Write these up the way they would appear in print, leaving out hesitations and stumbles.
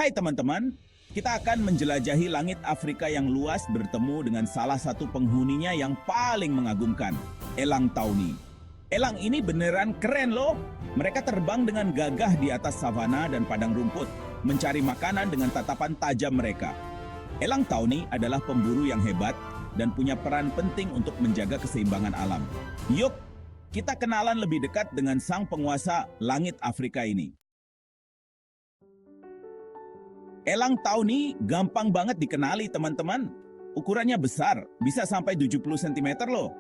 Hai teman-teman, kita akan menjelajahi langit Afrika yang luas bertemu dengan salah satu penghuninya yang paling mengagumkan, elang tauni. Elang ini beneran keren loh. Mereka terbang dengan gagah di atas savana dan padang rumput, mencari makanan dengan tatapan tajam mereka. Elang tauni adalah pemburu yang hebat dan punya peran penting untuk menjaga keseimbangan alam. Yuk, kita kenalan lebih dekat dengan sang penguasa langit Afrika ini. Elang tauni gampang banget dikenali teman-teman. Ukurannya besar, bisa sampai 70 cm loh.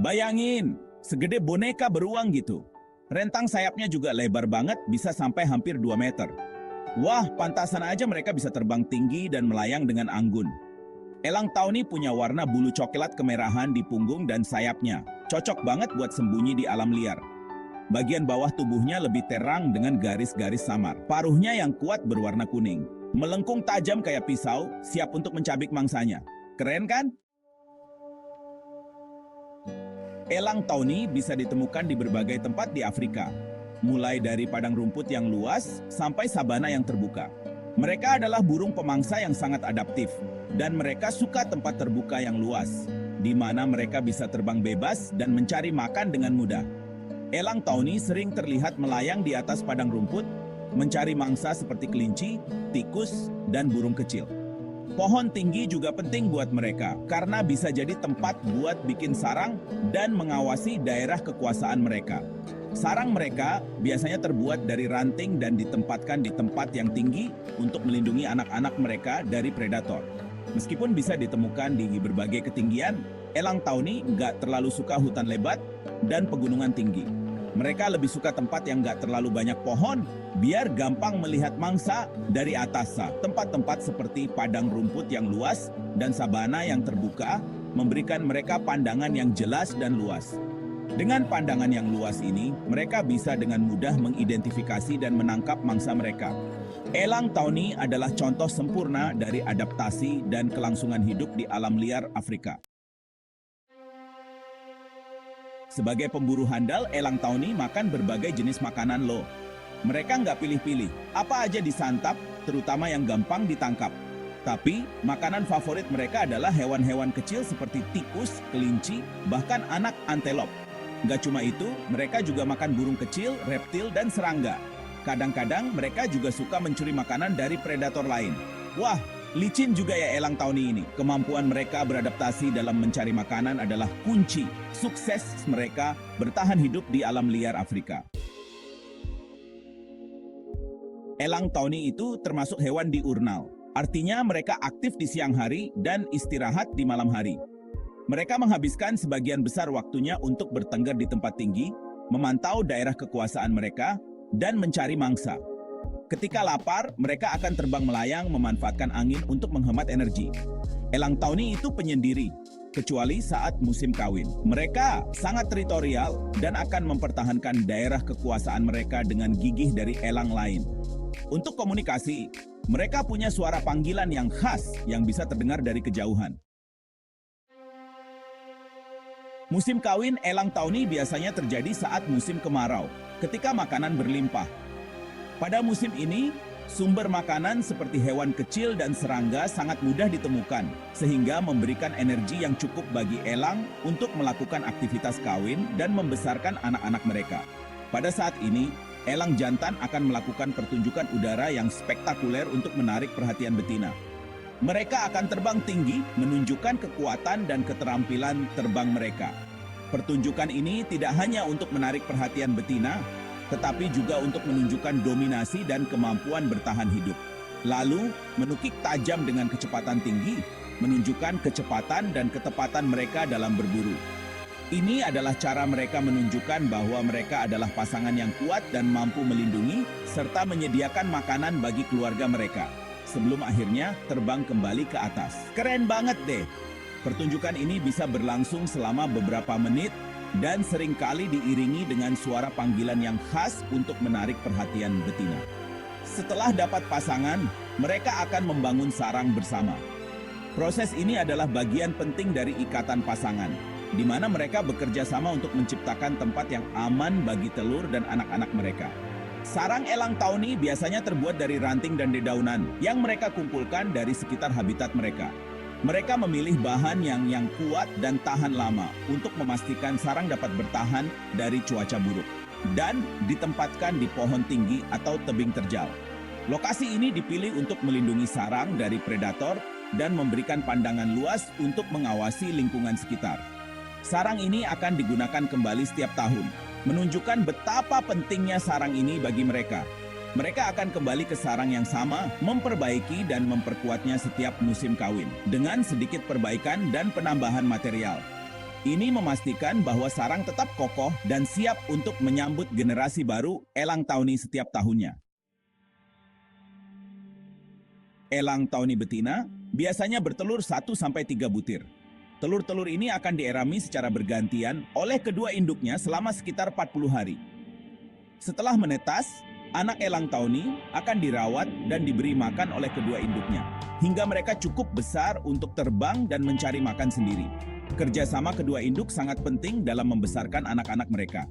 Bayangin, segede boneka beruang gitu. Rentang sayapnya juga lebar banget, bisa sampai hampir 2 meter. Wah, pantasan aja mereka bisa terbang tinggi dan melayang dengan anggun. Elang tauni punya warna bulu coklat kemerahan di punggung dan sayapnya. Cocok banget buat sembunyi di alam liar. Bagian bawah tubuhnya lebih terang dengan garis-garis samar. Paruhnya yang kuat berwarna kuning. Melengkung tajam kayak pisau, siap untuk mencabik mangsanya. Keren kan? Elang tauni bisa ditemukan di berbagai tempat di Afrika, mulai dari padang rumput yang luas sampai sabana yang terbuka. Mereka adalah burung pemangsa yang sangat adaptif, dan mereka suka tempat terbuka yang luas, di mana mereka bisa terbang bebas dan mencari makan dengan mudah. Elang tauni sering terlihat melayang di atas padang rumput, mencari mangsa seperti kelinci, tikus, dan burung kecil. Pohon tinggi juga penting buat mereka karena bisa jadi tempat buat bikin sarang dan mengawasi daerah kekuasaan mereka. Sarang mereka biasanya terbuat dari ranting dan ditempatkan di tempat yang tinggi untuk melindungi anak-anak mereka dari predator. Meskipun bisa ditemukan di berbagai ketinggian, elang tauni nggak terlalu suka hutan lebat dan pegunungan tinggi. Mereka lebih suka tempat yang nggak terlalu banyak pohon, biar gampang melihat mangsa dari atas. Tempat-tempat seperti padang rumput yang luas dan sabana yang terbuka memberikan mereka pandangan yang jelas dan luas. Dengan pandangan yang luas ini, mereka bisa dengan mudah mengidentifikasi dan menangkap mangsa mereka. Elang tauni adalah contoh sempurna dari adaptasi dan kelangsungan hidup di alam liar Afrika. Sebagai pemburu handal, elang tauni makan berbagai jenis makanan loh. Mereka nggak pilih-pilih, apa aja disantap, terutama yang gampang ditangkap. Tapi, makanan favorit mereka adalah hewan-hewan kecil seperti tikus, kelinci, bahkan anak antelop. Nggak cuma itu, mereka juga makan burung kecil, reptil, dan serangga. Kadang-kadang mereka juga suka mencuri makanan dari predator lain. Wah, licin juga ya elang tauni ini. Kemampuan mereka beradaptasi dalam mencari makanan adalah kunci sukses mereka bertahan hidup di alam liar Afrika. Elang tauni itu termasuk hewan diurnal. Artinya mereka aktif di siang hari dan istirahat di malam hari. Mereka menghabiskan sebagian besar waktunya untuk bertengger di tempat tinggi, memantau daerah kekuasaan mereka, dan mencari mangsa. Ketika lapar, mereka akan terbang melayang memanfaatkan angin untuk menghemat energi. Elang tauni itu penyendiri, kecuali saat musim kawin. Mereka sangat teritorial dan akan mempertahankan daerah kekuasaan mereka dengan gigih dari elang lain. Untuk komunikasi, mereka punya suara panggilan yang khas yang bisa terdengar dari kejauhan. Musim kawin elang tauni biasanya terjadi saat musim kemarau, ketika makanan berlimpah. Pada musim ini, sumber makanan seperti hewan kecil dan serangga sangat mudah ditemukan, sehingga memberikan energi yang cukup bagi elang untuk melakukan aktivitas kawin dan membesarkan anak-anak mereka. Pada saat ini, elang jantan akan melakukan pertunjukan udara yang spektakuler untuk menarik perhatian betina. Mereka akan terbang tinggi, menunjukkan kekuatan dan keterampilan terbang mereka. Pertunjukan ini tidak hanya untuk menarik perhatian betina, tetapi juga untuk menunjukkan dominasi dan kemampuan bertahan hidup. Lalu, menukik tajam dengan kecepatan tinggi, menunjukkan kecepatan dan ketepatan mereka dalam berburu. Ini adalah cara mereka menunjukkan bahwa mereka adalah pasangan yang kuat dan mampu melindungi, serta menyediakan makanan bagi keluarga mereka, sebelum akhirnya terbang kembali ke atas. Keren banget deh! Pertunjukan ini bisa berlangsung selama beberapa menit, dan seringkali diiringi dengan suara panggilan yang khas untuk menarik perhatian betina. Setelah dapat pasangan, mereka akan membangun sarang bersama. Proses ini adalah bagian penting dari ikatan pasangan, di mana mereka bekerja sama untuk menciptakan tempat yang aman bagi telur dan anak-anak mereka. Sarang elang tawny biasanya terbuat dari ranting dan dedaunan yang mereka kumpulkan dari sekitar habitat mereka. Mereka memilih bahan yang kuat dan tahan lama untuk memastikan sarang dapat bertahan dari cuaca buruk dan ditempatkan di pohon tinggi atau tebing terjal. Lokasi ini dipilih untuk melindungi sarang dari predator dan memberikan pandangan luas untuk mengawasi lingkungan sekitar. Sarang ini akan digunakan kembali setiap tahun, menunjukkan betapa pentingnya sarang ini bagi mereka. Mereka akan kembali ke sarang yang sama, memperbaiki dan memperkuatnya setiap musim kawin, dengan sedikit perbaikan dan penambahan material. Ini memastikan bahwa sarang tetap kokoh dan siap untuk menyambut generasi baru elang tawny setiap tahunnya. Elang tawny betina biasanya bertelur 1-3 butir. Telur-telur ini akan dierami secara bergantian oleh kedua induknya selama sekitar 40 hari. Setelah menetas, anak elang tawny akan dirawat dan diberi makan oleh kedua induknya, hingga mereka cukup besar untuk terbang dan mencari makan sendiri. Kerjasama kedua induk sangat penting dalam membesarkan anak-anak mereka.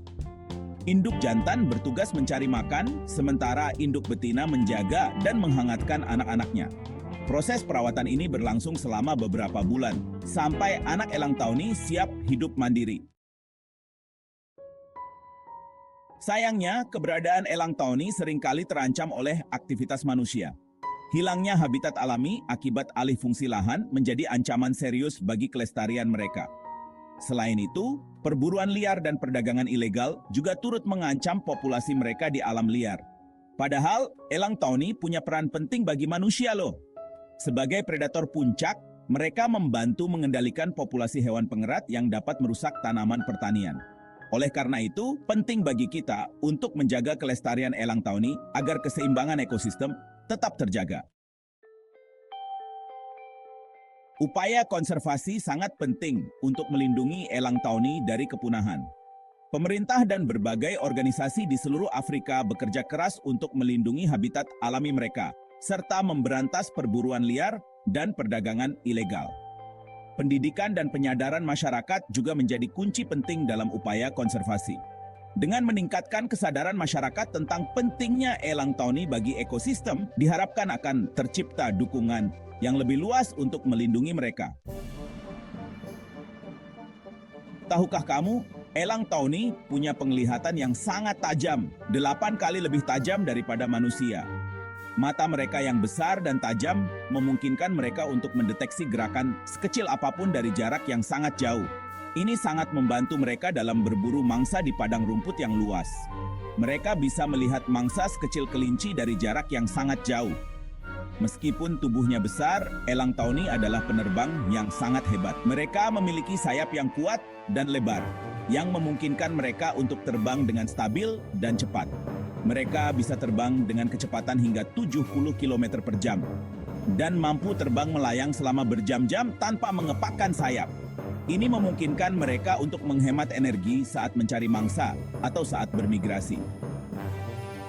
Induk jantan bertugas mencari makan, sementara induk betina menjaga dan menghangatkan anak-anaknya. Proses perawatan ini berlangsung selama beberapa bulan, sampai anak elang tawny siap hidup mandiri. Sayangnya, keberadaan elang tawny seringkali terancam oleh aktivitas manusia. Hilangnya habitat alami akibat alih fungsi lahan menjadi ancaman serius bagi kelestarian mereka. Selain itu, perburuan liar dan perdagangan ilegal juga turut mengancam populasi mereka di alam liar. Padahal, elang tawny punya peran penting bagi manusia loh. Sebagai predator puncak, mereka membantu mengendalikan populasi hewan pengerat yang dapat merusak tanaman pertanian. Oleh karena itu, penting bagi kita untuk menjaga kelestarian elang tawny agar keseimbangan ekosistem tetap terjaga. Upaya konservasi sangat penting untuk melindungi elang tawny dari kepunahan. Pemerintah dan berbagai organisasi di seluruh Afrika bekerja keras untuk melindungi habitat alami mereka, serta memberantas perburuan liar dan perdagangan ilegal. Pendidikan dan penyadaran masyarakat juga menjadi kunci penting dalam upaya konservasi. Dengan meningkatkan kesadaran masyarakat tentang pentingnya elang tawny bagi ekosistem, diharapkan akan tercipta dukungan yang lebih luas untuk melindungi mereka. Tahukah kamu, elang tawny punya penglihatan yang sangat tajam, 8 kali lebih tajam daripada manusia. Mata mereka yang besar dan tajam memungkinkan mereka untuk mendeteksi gerakan sekecil apapun dari jarak yang sangat jauh. Ini sangat membantu mereka dalam berburu mangsa di padang rumput yang luas. Mereka bisa melihat mangsa sekecil kelinci dari jarak yang sangat jauh. Meskipun tubuhnya besar, elang tawny adalah penerbang yang sangat hebat. Mereka memiliki sayap yang kuat dan lebar, yang memungkinkan mereka untuk terbang dengan stabil dan cepat. Mereka bisa terbang dengan kecepatan hingga 70 km per jam dan mampu terbang melayang selama berjam-jam tanpa mengepakkan sayap. Ini memungkinkan mereka untuk menghemat energi saat mencari mangsa atau saat bermigrasi.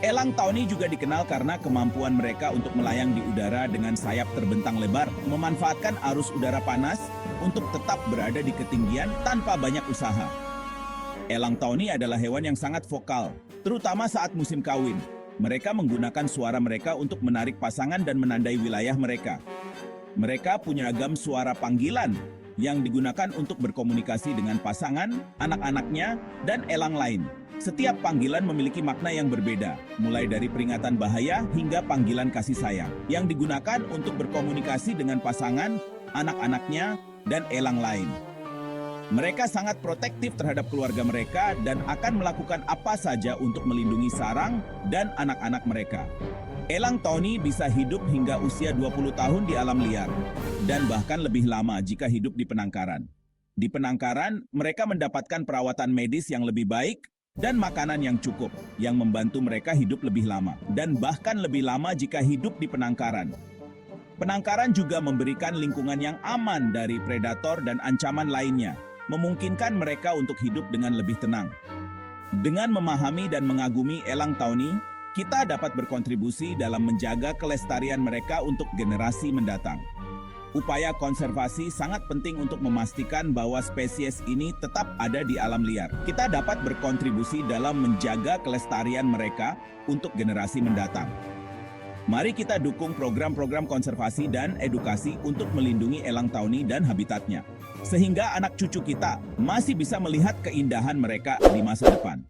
Elang tawny juga dikenal karena kemampuan mereka untuk melayang di udara dengan sayap terbentang lebar, memanfaatkan arus udara panas untuk tetap berada di ketinggian tanpa banyak usaha. Elang tawny adalah hewan yang sangat vokal, terutama saat musim kawin. Mereka menggunakan suara mereka untuk menarik pasangan dan menandai wilayah mereka. Mereka punya ragam suara panggilan yang digunakan untuk berkomunikasi dengan pasangan, anak-anaknya, dan elang lain. Setiap panggilan memiliki makna yang berbeda, mulai dari peringatan bahaya hingga panggilan kasih sayang, yang digunakan untuk berkomunikasi dengan pasangan, anak-anaknya, dan elang lain. Mereka sangat protektif terhadap keluarga mereka dan akan melakukan apa saja untuk melindungi sarang dan anak-anak mereka. Elang tawny bisa hidup hingga usia 20 tahun di alam liar, dan bahkan lebih lama jika hidup di penangkaran. Di penangkaran, mereka mendapatkan perawatan medis yang lebih baik dan makanan yang cukup, yang membantu mereka hidup lebih lama, dan bahkan lebih lama jika hidup di penangkaran. Penangkaran juga memberikan lingkungan yang aman dari predator dan ancaman lainnya, memungkinkan mereka untuk hidup dengan lebih tenang. Dengan memahami dan mengagumi elang tawny, kita dapat berkontribusi dalam menjaga kelestarian mereka untuk generasi mendatang. Upaya konservasi sangat penting untuk memastikan bahwa spesies ini tetap ada di alam liar. Kita dapat berkontribusi dalam menjaga kelestarian mereka untuk generasi mendatang. Mari kita dukung program-program konservasi dan edukasi untuk melindungi elang tauni dan habitatnya, sehingga anak cucu kita masih bisa melihat keindahan mereka di masa depan.